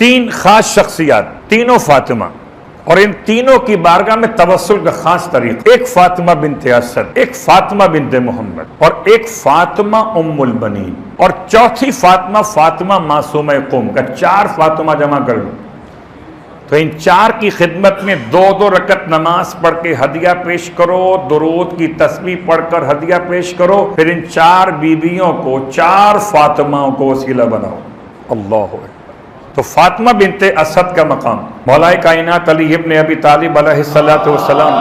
तीन खास शख्सियात, तीनों फातिमा, और इन तीनों की बारगाह में तवस्सुल का खास तरीका। एक फातिमा बिनते असद, एक फातिमा बिनते मोहम्मद, और एक फातिमा उम्मुल बनीन, और चौथी फातिमा फातिमा मासूमा कौम का। चार फातिमा जमा कर लो तो इन चार की खिदमत में दो दो रकत नमाज पढ़ के हदिया पेश करो, दुरूद की तस्बीह पढ़कर हदिया पेश करो, फिर इन चार बीबियों को, चार फातिमाओं को वसीला बनाओ। अल्लाह। तो फातिमा बिनते असद का मकाम, मौलाए कायनात अली इब्न अबी तालिब अलैहिस्सलातु वस्सलाम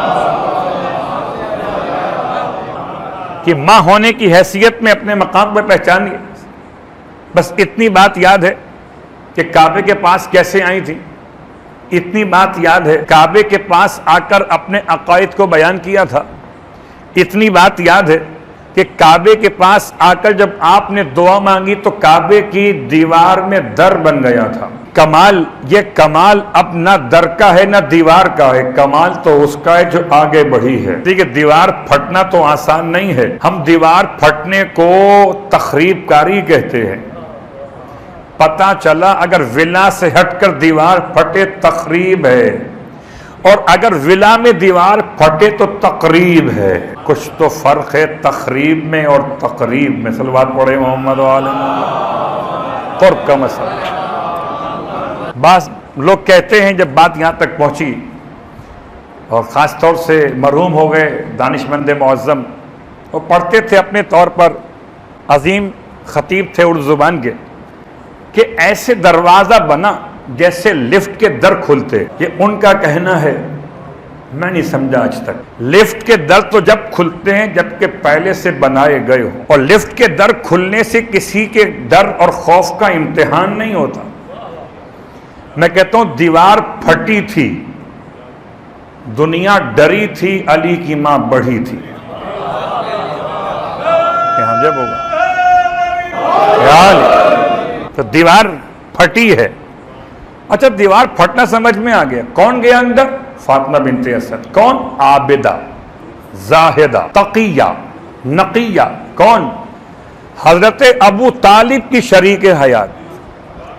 कि माँ होने की हैसियत में अपने मकाम पर पहचानिए। बस इतनी बात याद है कि काबे के पास कैसे आई थी, इतनी बात याद है काबे के पास आकर अपने अकायद को बयान किया था, इतनी बात याद है कि काबे के पास आकर जब आपने दुआ मांगी तो काबे की दीवार में दर बन गया था। कमाल, ये कमाल अब ना दर का है ना दीवार का है, कमाल तो उसका है जो आगे बढ़ी है। ठीक है, दीवार फटना तो आसान नहीं है, हम दीवार फटने को तखरीबकारी कहते हैं। पता चला अगर विला से हटकर दीवार फटे तकरीब है, और अगर विला में दीवार फटे तो तकरीब है। कुछ तो फर्क है तकरीब में और तकरीब में। सलवात पढ़े मोहम्मद वाले कुर्ब का मसला। बास लोग कहते हैं जब बात यहाँ तक पहुँची, और ख़ास तौर से मरहूम हो गए दानिशमंद मुअज़्ज़म, वो पढ़ते थे अपने तौर पर, अजीम खतीब थे उर्दू ज़ुबान के, कि ऐसे दरवाज़ा बना जैसे लिफ्ट के दर खुलते। ये उनका कहना है, मैं नहीं समझा आज तक। लिफ्ट के दर तो जब खुलते हैं जबकि पहले से बनाए गए हो, और लिफ्ट के दर खुलने से किसी के डर और खौफ का इम्तिहान नहीं होता। मैं कहता हूं दीवार फटी थी, दुनिया डरी थी, अली की मां बढ़ी थी। यहां जब होगा तो दीवार फटी है। अच्छा, दीवार फटना समझ में आ गया। कौन गया अंदर? फातिमा बिनते असद। कौन? आबिदा, जाहिदा, तकिया, नकिया। कौन? हजरत अबू तालिब की शरीक हयात।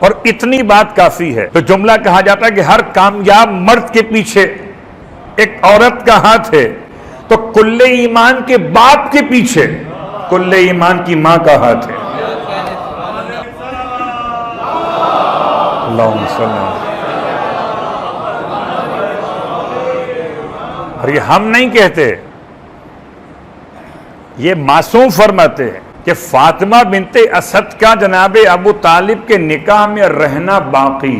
और इतनी बात काफी है। तो जुमला कहा जाता है कि हर कामयाब मर्द के पीछे एक औरत का हाथ है, तो कुल्ले ईमान के बाप के पीछे कुल्ले ईमान की मां का हाथ है। और ये हम नहीं कहते, ये मासूम फरमाते हैं कि फातिमा बिनते असद का जनाबे अबू तालिब के निकाह में रहना बाकी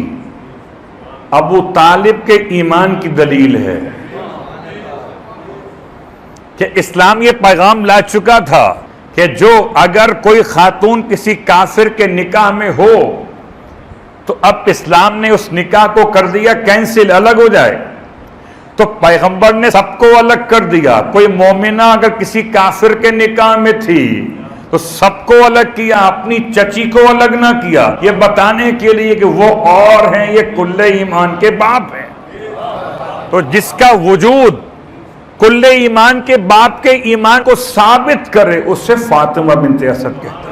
अबू तालिब के ईमान की दलील है कि इस्लाम ये पैगाम ला चुका था कि जो अगर कोई खातून किसी काफिर के निकाह में हो तो अब इस्लाम ने उस निकाह को कर दिया कैंसिल, अलग हो जाए। तो पैगंबर ने सबको अलग कर दिया। कोई मोमिना अगर किसी काफिर के निकाह में थी तो सबको अलग किया, अपनी चची को अलग ना किया, ये बताने के लिए कि वो और हैं, ये कुल्ले ईमान के बाप हैं। तो जिसका वजूद कुल्ले ईमान के बाप के ईमान को साबित करे, उससे फातिमा बिनते असद कहते हैं।